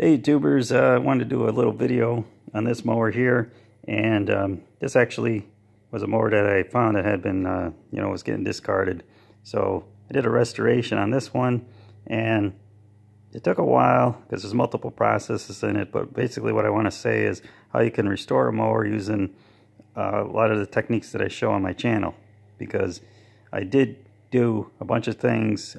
Hey YouTubers, I wanted to do a little video on this mower here, and this actually was a mower that I found that had been, was getting discarded. So I did a restoration on this one, and it took a while because there's multiple processes in it, but basically what I want to say is how you can restore a mower using a lot of the techniques that I show on my channel, because I did do a bunch of things.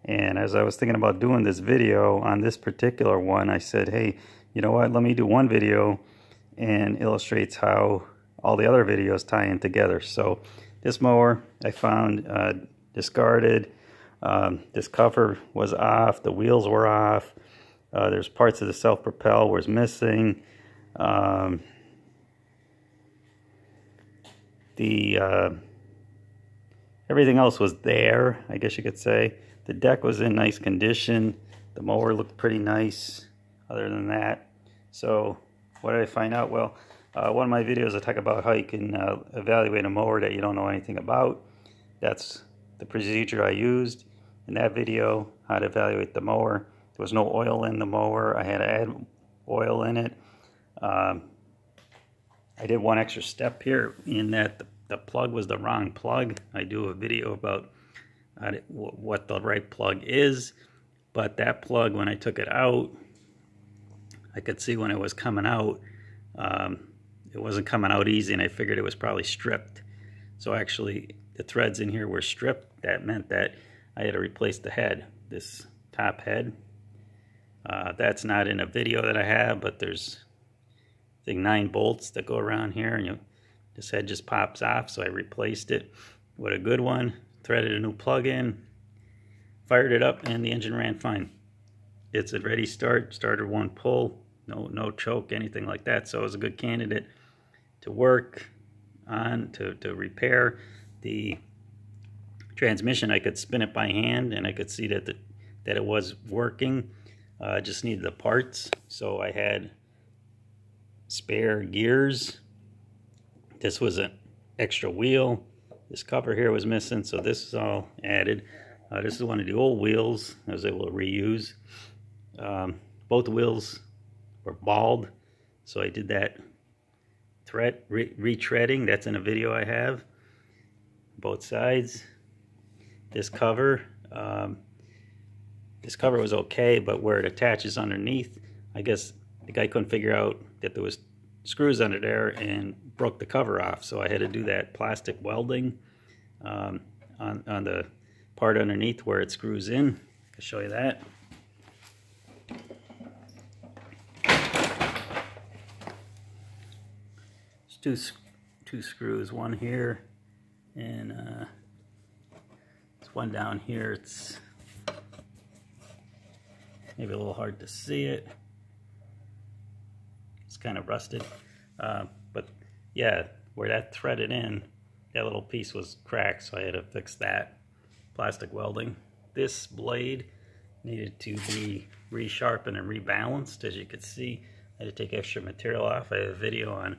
And as I was thinking about doing this video on this particular one, I said, hey, you know what, let me do one video and illustrates how all the other videos tie in together. So this mower I found discarded. This cover was off, the wheels were off, there's parts of the self-propel was missing. Everything else was there, I guess you could say. The deck was in nice condition. The mower looked pretty nice other than that. So what did I find out? Well, one of my videos I talk about how you can evaluate a mower that you don't know anything about. That's the procedure I used in that video, how to evaluate the mower. There was no oil in the mower. I had to add oil in it. I did one extra step here in that the plug was the wrong plug. I do a video about what the right plug is, but that plug, when I took it out, I could see when it was coming out, it wasn't coming out easy, and I figured it was probably stripped. So actually the threads in here were stripped. That meant that I had to replace the head, this top head. That's not in a video that I have, but there's, I think, 9 bolts that go around here, and this head just pops off, so I replaced it with a good one. Threaded a new plug in, fired it up, and the engine ran fine. It's a ready start, started one pull, no choke, anything like that. So it was a good candidate to work on, to repair. The transmission, I could spin it by hand, and I could see that it was working. Just needed the parts, so I had spare gears. This was an extra wheel. This cover here was missing, so this is all added. This is one of the old wheels I was able to reuse. Both wheels were bald, so I did that retreading. That's in a video I have. Both sides. This cover was okay, but where it attaches underneath, I guess the guy couldn't figure out that there was screws under there and broke the cover off, so I had to do that plastic welding on the part underneath where it screws in. I'll show you that. There's two screws, one here and there's one down here. It's maybe a little hard to see it. It's kind of rusted, but yeah, where that threaded in, that little piece was cracked, so I had to fix that. Plastic welding. This blade needed to be resharpened and rebalanced. As you can see, I had to take extra material off. I have a video on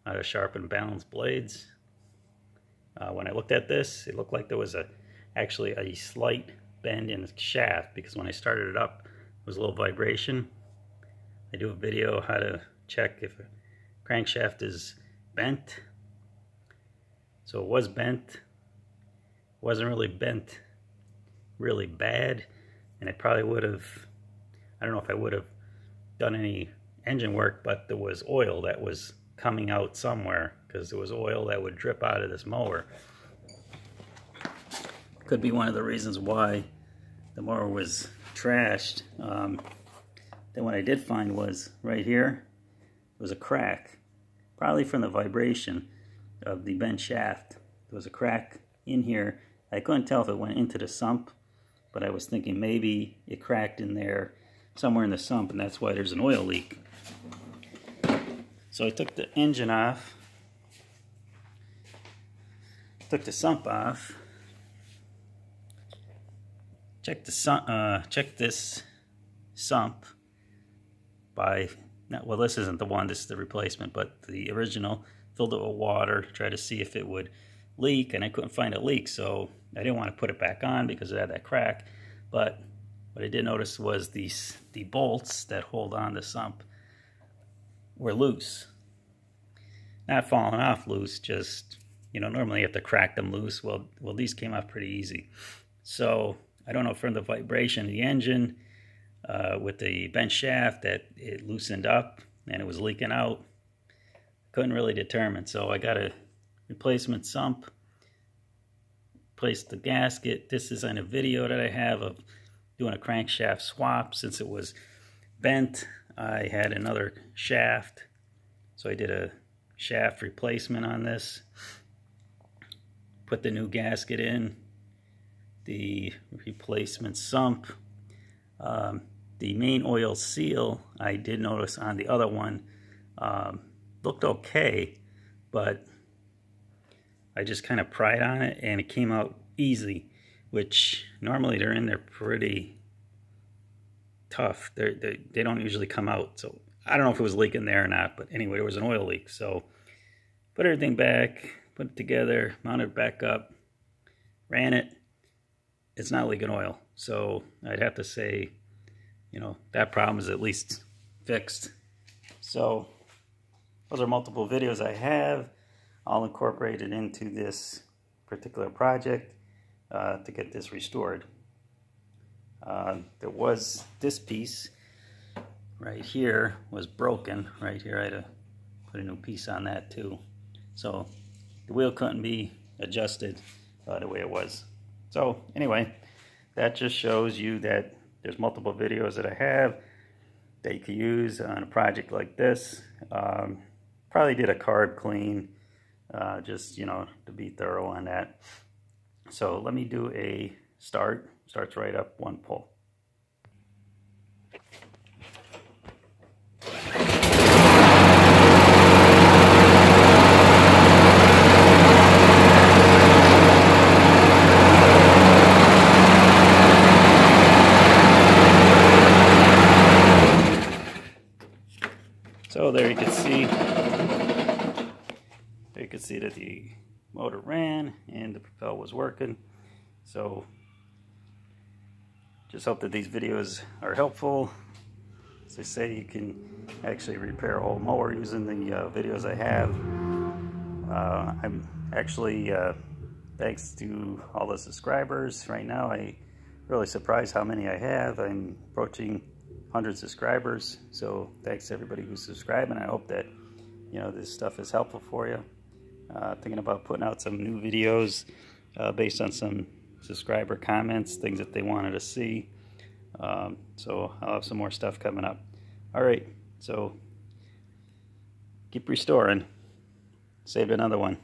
how to sharpen and balance blades. When I looked at this, it looked like there was actually a slight bend in the shaft, because when I started it up, there was a little vibration. I do a video how to check if a crankshaft is bent. So it was bent. It wasn't really bent really bad, and I probably would have, I don't know if I would have done any engine work, but there was oil that was coming out somewhere, because there was oil that would drip out of this mower. Could be one of the reasons why the mower was trashed. Then what I did find was right here was a crack, probably from the vibration of the bent shaft. There was a crack in here. I couldn't tell if it went into the sump, but I was thinking maybe it cracked in there somewhere in the sump, and that's why there's an oil leak. So I took the engine off, took the sump off, checked this sump by, well, this isn't the one, this is the replacement, but the original. Filled it with water, tried to see if it would leak, and I couldn't find a leak, so I didn't want to put it back on because it had that crack. But what I did notice was the bolts that hold on the sump were loose. Not falling off loose, just, you know, normally you have to crack them loose. Well, these came off pretty easy. So I don't know, from the vibration of the engine with the bent shaft, that it loosened up and it was leaking out. Couldn't really determine. So I got a replacement sump, replaced the gasket. This is on a video that I have of doing a crankshaft swap. Since it was bent, I had another shaft, so I did a shaft replacement on this. Put the new gasket in, the replacement sump. The main oil seal, I did notice on the other one, looked okay, but I just kind of pried on it and it came out easy, which normally they're in there pretty tough. They don't usually come out. So I don't know if it was leaking there or not, but anyway, there was an oil leak. So put everything back, put it together, mounted it back up, ran it. It's not leaking oil. So I'd have to say, you know, that problem is at least fixed. So those are multiple videos I have, all incorporated into this particular project to get this restored. There was this piece right here was broken. Right here, I had to put a new piece on that too. So the wheel couldn't be adjusted the way it was. So anyway, that just shows you that there's multiple videos that I have that you can use on a project like this. Probably did a carb clean, just, you know, to be thorough on that. So let me do a start. Starts right up, one pull. So there you can see that the motor ran and the propel was working. So just hope that these videos are helpful. As I say, you can actually repair a whole mower using the videos I have. I'm actually, thanks to all the subscribers right now, I'm really surprised how many I have. I'm approaching 100 subscribers, so thanks to everybody who's subscribing. I hope that, you know, this stuff is helpful for you. Thinking about putting out some new videos based on some subscriber comments, things that they wanted to see. So I'll have some more stuff coming up. All right, so keep restoring. Saved another one.